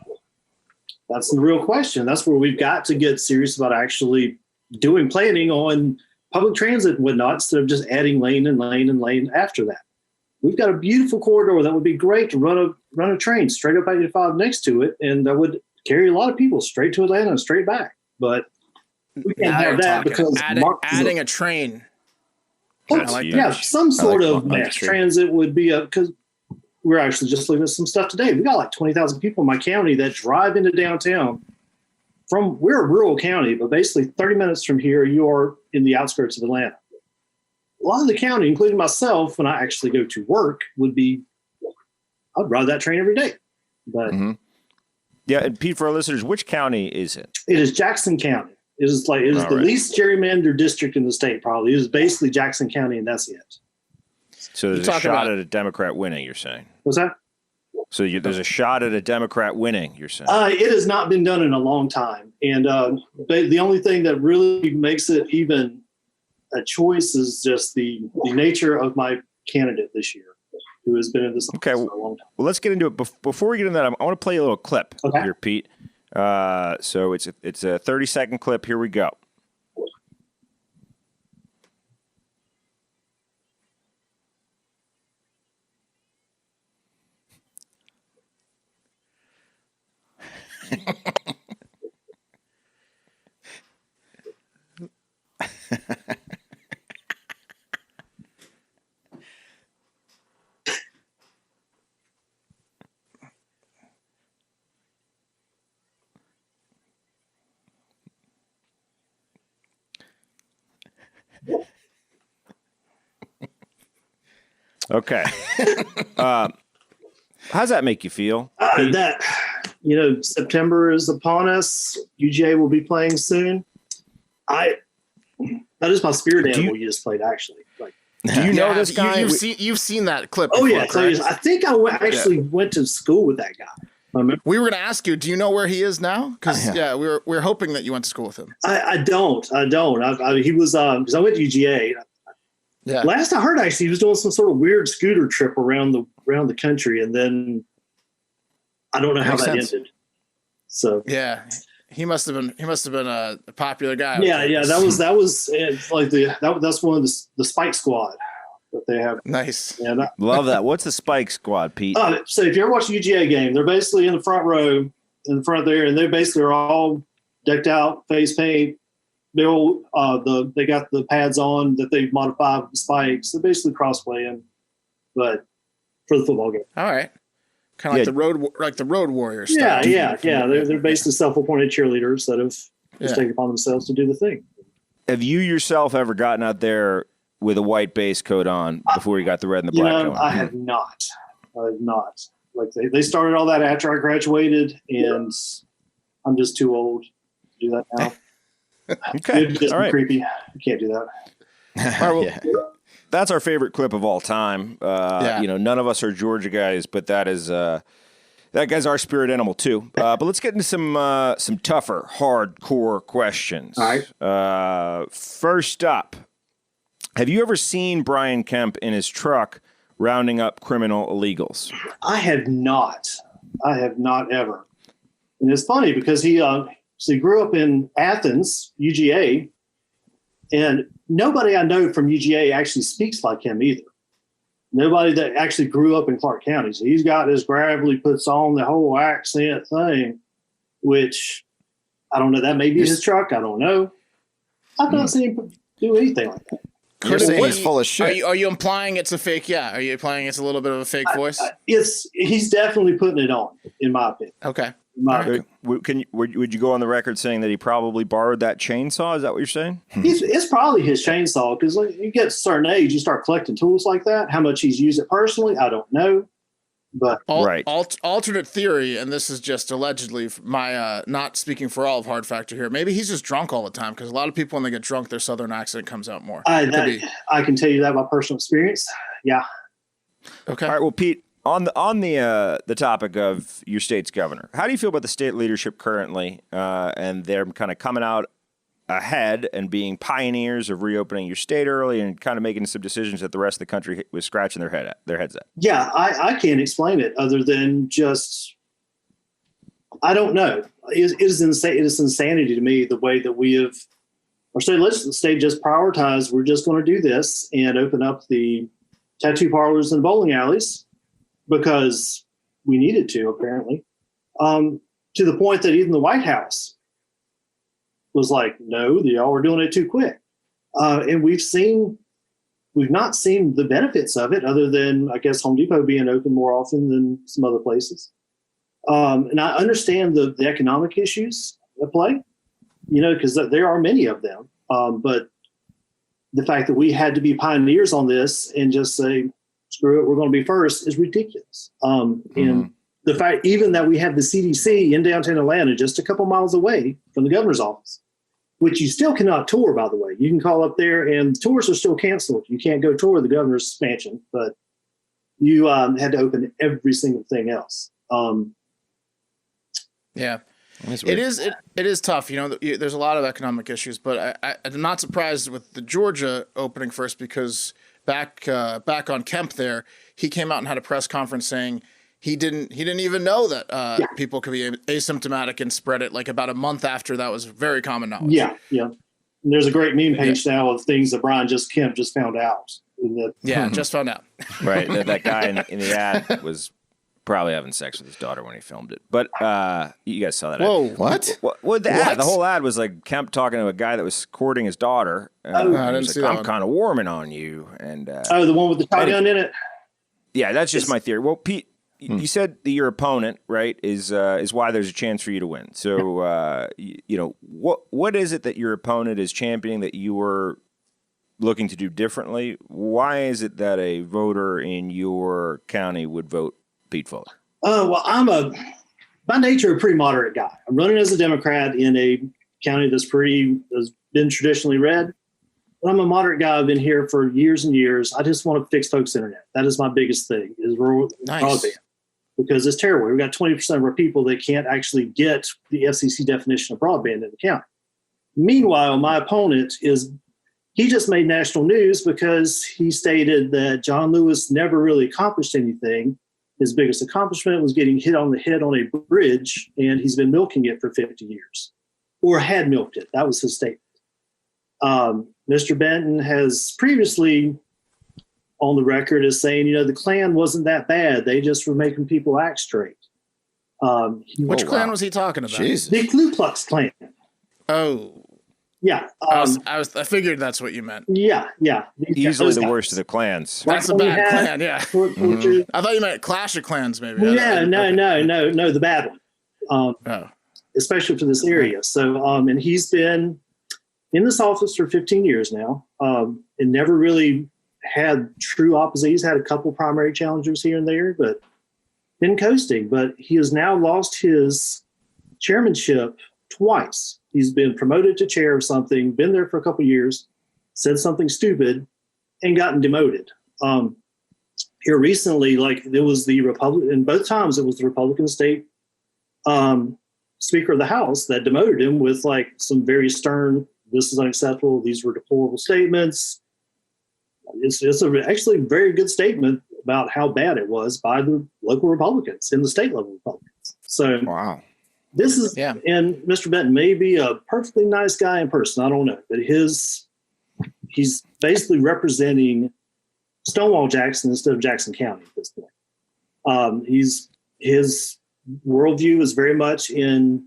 real question. That's where we've got to get serious about actually planning on public transit and whatnot instead of just adding lane and lane and lane after that. We've got a beautiful corridor that would be great to run a train straight up 85 next to it, and that would carry a lot of people straight to Atlanta and straight back. But we can't have that because adding a train. Some sort of mass transit would be because we're actually just looking at some stuff today. We got like 20,000 people in my county that drive into downtown. We're a rural county, but basically 30 minutes from here, you are in the outskirts of Atlanta. A lot of the county, including myself, when I actually go to work, I'd ride that train every day. But yeah, and Pete, for our listeners, which county is it? It is Jackson County. It is the least gerrymandered district in the state, probably. It is basically Jackson County, and that's it. So there's a shot at a Democrat winning, you're saying? What's that? So there's a shot at a Democrat winning, you're saying? It has not been done in a long time. And the only thing that really makes it even a choice is just the nature of my candidate this year, who has been in this for a long time. Well, let's get into it. Before we get into that, I want to play a little clip here, Pete. So it's a 30-second clip. Here we go. Okay. How's that make you feel? September is upon us. UGA will be playing soon. That is my spirit animal you just played, actually. Do you know this guy? You've seen that clip. Oh, before, yeah. I think I went to school with that guy. We were going to ask you, do you know where he is now? Because we were hoping that you went to school with him. I don't. He was because I went to UGA. Yeah. Last I heard, actually, he was doing some sort of weird scooter trip around around the country, and then I don't know how that ended. So yeah, he must have been a popular guy. Yeah, that was like that's one of the Spike Squad that they have. Nice. Yeah, Love that. What's the Spike Squad, Pete? So if you ever watch a UGA game, they're basically in the front row, in the front there, and they basically are all decked out, face paint. They all they got the pads on that they've modified with the spikes. They're basically cross-playing, but for the football game. All right. Kind of like the road warriors. Yeah. They're basically self-appointed cheerleaders that have just taken upon themselves to do the thing. Have you yourself ever gotten out there with a white base coat on before you got the red and the black going? I have not. Like they started all that after I graduated, and I'm just too old to do that now. Okay. It'd just all be right. creepy. You can't do that. All right, well, that's our favorite clip of all time. None of us are Georgia guys, but that guy's our spirit animal too. But let's get into some tougher, hardcore questions. All right. First up, have you ever seen Brian Kemp in his truck rounding up criminal illegals? I have not ever. And it's funny because he grew up in Athens, UGA, and nobody I know from UGA actually speaks like him either. Nobody that actually grew up in Clark County. So he's got this gravelly, puts on the whole accent thing, which I don't know. That may be his truck. I don't know. I've not seen him do anything like that. You're saying he's full of shit. Are you implying it's a fake? Yeah. Are you implying it's a little bit of a fake voice? He's definitely putting it on, in my opinion. Okay. Would you go on the record saying that he probably borrowed that chainsaw? Is that what you're saying? It's probably his chainsaw because you get to a certain age, you start collecting tools like that. How much he's used it personally, I don't know. But alternate theory, and this is just allegedly my not speaking for all of Hard Factor here. Maybe he's just drunk all the time because a lot of people when they get drunk, their southern accent comes out more. I can tell you that by personal experience. Yeah. Okay. All right. Well, Pete, on the topic of your state's governor, how do you feel about the state leadership currently, and they're kind of coming out ahead and being pioneers of reopening your state early and kind of making some decisions that the rest of the country was scratching their heads at? Yeah, I can't explain it other than just I don't know. It is insanity to me the way that we have our state just prioritized. We're just going to do this and open up the tattoo parlors and bowling alleys because we needed to, apparently, to the point that even the White House was like, no, y'all were doing it too quick. And we've not seen the benefits of it other than, I guess, Home Depot being open more often than some other places. And I understand the economic issues at play, because there are many of them. But the fact that we had to be pioneers on this and just say, screw it, we're going to be first is ridiculous. And the fact even that we have the CDC in downtown Atlanta, just a couple miles away from the governor's office, which you still cannot tour, by the way. You can call up there and tours are still canceled. You can't go tour the governor's mansion, but you had to open every single thing else. Yeah. It is tough. There's a lot of economic issues, but I'm not surprised with the Georgia opening first because back on Kemp there, he came out and had a press conference saying he didn't even know that people could be asymptomatic and spread it like about a month after that was very common knowledge. Yeah. And there's a great meme page now of things that Kemp just found out. Just found out. Right. That guy in the ad was probably having sex with his daughter when he filmed it. But you guys saw that Whoa. ad. What? Well, the whole ad was like Kemp talking to a guy that was courting his daughter. I didn't see that I'm one. kind of warming on you. And the one with the shotgun in it? Yeah, that's just my theory. Well, Pete, you said that your opponent, right, is why there's a chance for you to win. So, what is it that your opponent is championing that you were looking to do differently? Why is it that a voter in your county would vote Pete Fuller? Well, I'm by nature a pretty moderate guy. I'm running as a Democrat in a county has been traditionally red. But I'm a moderate guy. I've been here for years and years. I just want to fix folks' internet. That is my biggest thing, is rural broadband. Because it's terrible. We've got 20% of our people that can't actually get the FCC definition of broadband in the county. Meanwhile, my opponent is he just made national news because he stated that John Lewis never really accomplished anything. His biggest accomplishment was getting hit on the head on a bridge, and he's been milking it for 50 years, or had milked it. That was his statement. Mr. Benton has previously on the record as saying, the Klan wasn't that bad. They just were making people act straight. Which Klan was he talking about? Jesus. The Ku Klux Klan. Oh. Yeah. I figured that's what you meant. Yeah. Easily the worst of the clans. That's a bad Klan, yeah. Mm-hmm. I thought you meant Clash of Clans, maybe. No, the bad one. Especially for this area. So, and he's been in this office for 15 years now, and never really had true opposition. He's had a couple primary challengers here and there, but been coasting. But he has now lost his chairmanship twice. He's been promoted to chair of something, been there for a couple of years, said something stupid, and gotten demoted. Here recently, it was the Republican, both times it was the Republican state Speaker of the House that demoted him with some very stern, this is unacceptable, these were deplorable statements. It's actually a very good statement about how bad it was by the local Republicans and the state level Republicans. So, wow. This is, and Mr. Benton may be a perfectly nice guy in person. I don't know, but he's basically representing Stonewall Jackson instead of Jackson County at this point. His worldview is very much in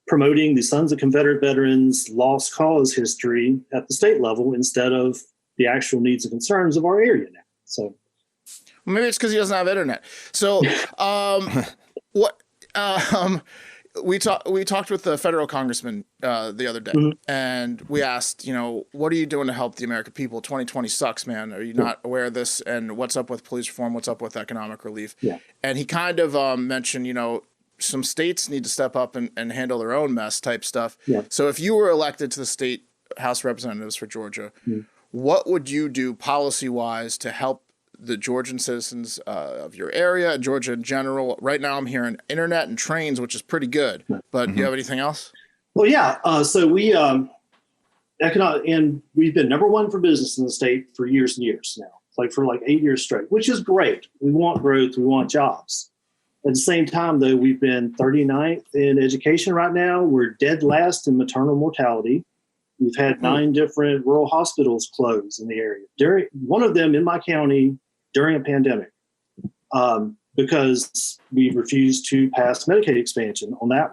promoting the Sons of Confederate Veterans lost cause history at the state level instead of the actual needs and concerns of our area now. So maybe it's because he doesn't have internet. So what? We talked with the federal congressman the other day, and we asked, what are you doing to help the American people? 2020 sucks, man. Are you not aware of this? And what's up with police reform? What's up with economic relief? Yeah. And he kind of mentioned, some states need to step up and handle their own mess type stuff. Yeah. So if you were elected to the state House of Representatives for Georgia, what would you do policy-wise to help the Georgian citizens of your area and Georgia in general? Right now I'm hearing internet and trains, which is pretty good, but do you have anything else? Well, yeah. So we, and we've been number one for business in the state for years and years now, for 8 years straight, which is great. We want growth. We want jobs. At the same time, though, we've been 39th in education right now. We're dead last in maternal mortality. We've had 9 different rural hospitals close in the area. One of them in my county during a pandemic, because we refused to pass Medicaid expansion on that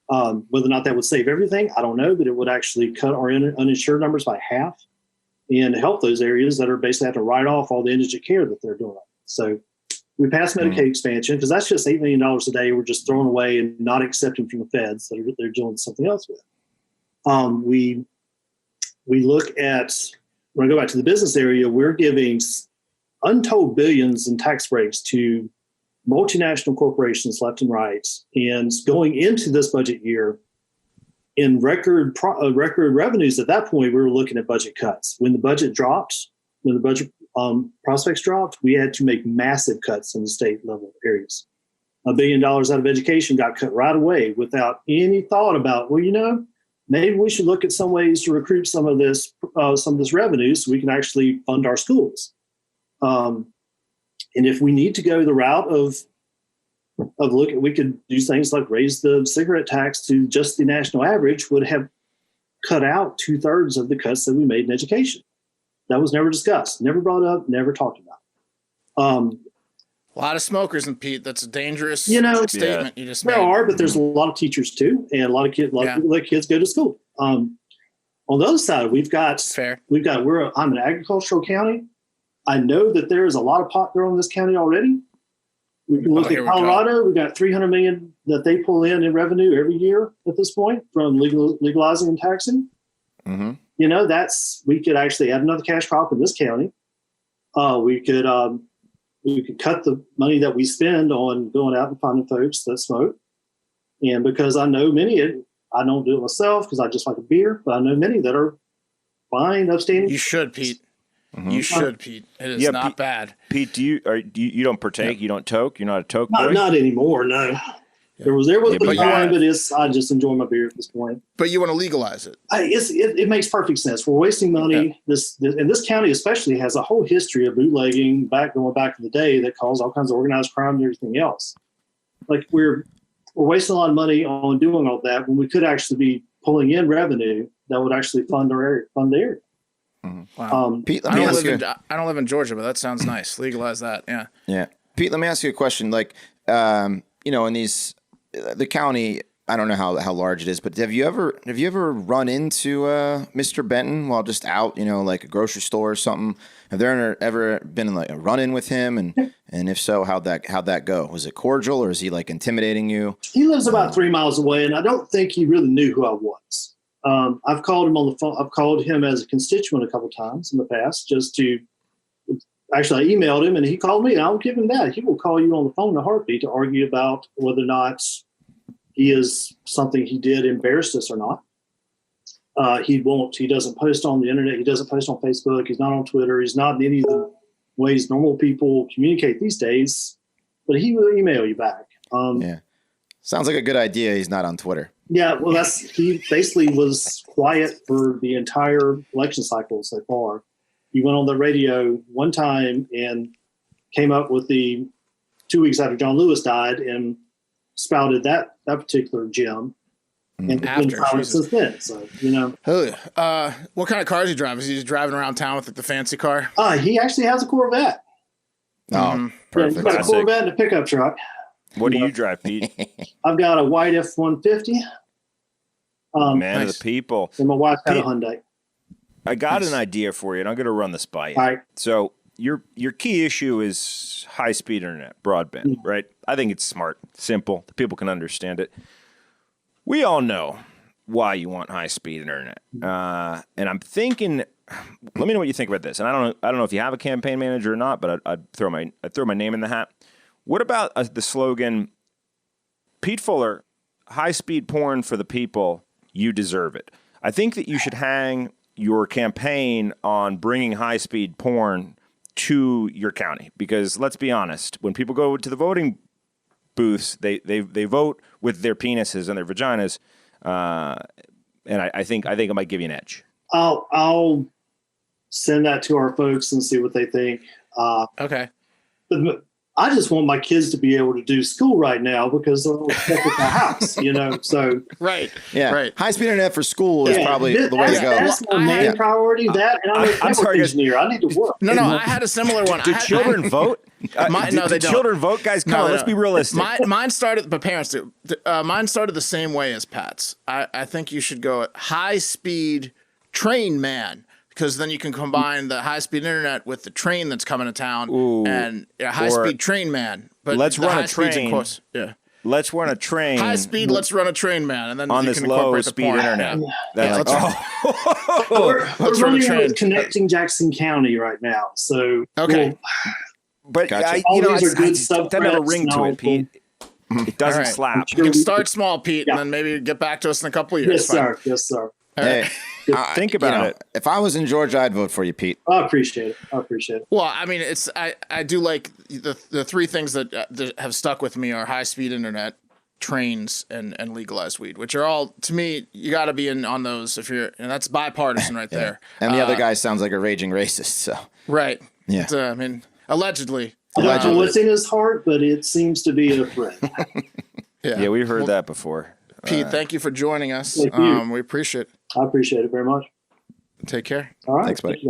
one. Whether or not that would save everything, I don't know, but it would actually cut our uninsured numbers by half and help those areas that are basically have to write off all the indigent care that they're doing. So we passed Medicaid expansion because that's just $8 million a day we're just throwing away and not accepting from the feds that they're doing something else with. We look at, when I go back to the business area, we're giving untold billions in tax breaks to multinational corporations left and right. And going into this budget year, in record revenues at that point, we were looking at budget cuts. When the budget dropped, when the budget prospects dropped, we had to make massive cuts in the state level areas. $1 billion out of education got cut right away without any thought about, maybe we should look at some ways to recruit some of this revenue so we can actually fund our schools. And if we need to go the route of we could do things like raise the cigarette tax to just the national average, would have cut out 2/3 of the cuts that we made in education. That was never discussed, never brought up, never talked about. A lot of smokers, and Pete, that's a dangerous statement you just made. There are, but there's a lot of teachers too, and a lot of kids, kids go to school. On the other side, I'm an agricultural county. I know that there is a lot of pot grown in this county already. We can look at Colorado. We've got $300 million that they pull in revenue every year at this point from legalizing and taxing. Mm-hmm. We could actually add another cash crop in this county. We could cut the money that we spend on going out and finding folks that smoke. And because I know many, I don't do it myself because I just like a beer, but I know many that are fine, upstanding. You should, Pete. Mm-hmm. You should, Pete. It is not bad. Pete, do you don't partake? You don't toke? You're not a toke boy? Not anymore, no. There was the but crime, but I just enjoy my beer at this point. But you want to legalize it? It makes perfect sense. We're wasting money. Yeah. This county especially has a whole history of bootlegging going back in the day that caused all kinds of organized crime and everything else. Like we're wasting a lot of money on doing all that when we could actually be pulling in revenue that would actually fund the area. Mm-hmm. Wow. Pete, I don't live in Georgia, but that sounds nice. Legalize that. Yeah. Yeah. Pete, let me ask you a question. Like, in the county, I don't know how large it is, but have you ever run into Mr. Benton while just out, like a grocery store or something? Have there ever been like a run-in with him? And if so, how'd that go? Was it cordial, or is he like intimidating you? He lives about 3 miles away, and I don't think he really knew who I was. I've called him on the phone. I've called him as a constituent a couple times in the past Actually, I emailed him and he called me. And I'll give him that. He will call you on the phone in a heartbeat to argue about whether or not he did embarrassed us or not. He doesn't post on the internet. He doesn't post on Facebook. He's not on Twitter. He's not in any of the ways normal people communicate these days, but he will email you back. Sounds like a good idea. He's not on Twitter. Yeah. Well, he basically was quiet for the entire election cycle so far. He went on the radio one time and came up with 2 weeks after John Lewis died and spouted that particular gem. And since then, so what kind of car is he driving? Is he just driving around town with the fancy car? He actually has a Corvette. Oh, perfect! He's got a Corvette and a pickup truck. What do you drive, Pete? I've got a white F-150. Man of the people. And my wife's got a Hyundai. I got an idea for you, and I'm going to run this by you. All right. So your key issue is high-speed internet, broadband, right? I think it's smart, simple. The people can understand it. We all know why you want high-speed internet, and I'm thinking. Let me know what you think about this. And I don't know if you have a campaign manager or not, but I'd throw my name in the hat. What about the slogan, Pete Fuller, high-speed porn for the people, you deserve it? I think that you should hang your campaign on bringing high-speed porn to your county, because let's be honest, when people go to the voting booths, they vote with their penises and their vaginas, and I think it might give you an edge. I'll send that to our folks and see what they think. Okay. But I just want my kids to be able to do school right now because they're all stuck at the house, so. Right. Yeah. Right. High-speed internet for school is probably the way to go. That's my main priority. And I'm a network engineer. I need to work. No, I had a similar one. Do children vote? No, they don't. Children vote, guys? Come on, let's be realistic. Mine started, but parents do. Mine started the same way as Pat's. I think you should go high-speed train man, because then you can combine the high-speed internet with the train that's coming to town. Ooh, and high-speed train man. But let's run a train. Yeah. Let's run a train. High speed, let's run a train, man. And then on you this can incorporate low-speed internet. That's we're running with connecting Jackson County right now. So okay. But gotcha. That never ring to it, Pete. It doesn't slap. You can start small, Pete, and then maybe get back to us in a couple of years. Yes, sir. Hey, think about it. If I was in Georgia, I'd vote for you, Pete. I appreciate it. Well, I mean, I do like the three things that have stuck with me are high-speed internet, trains, and legalized weed, which are all, to me, you got to be in on those and that's bipartisan right there. And the other guy sounds like a raging racist, so. Right. Yeah. I mean, allegedly. I don't know what's in his heart, but it seems to be a threat. Yeah, we've heard that before. Pete, thank you for joining us. Thank you. We appreciate it. I appreciate it very much. Take care. All right. Thanks, buddy.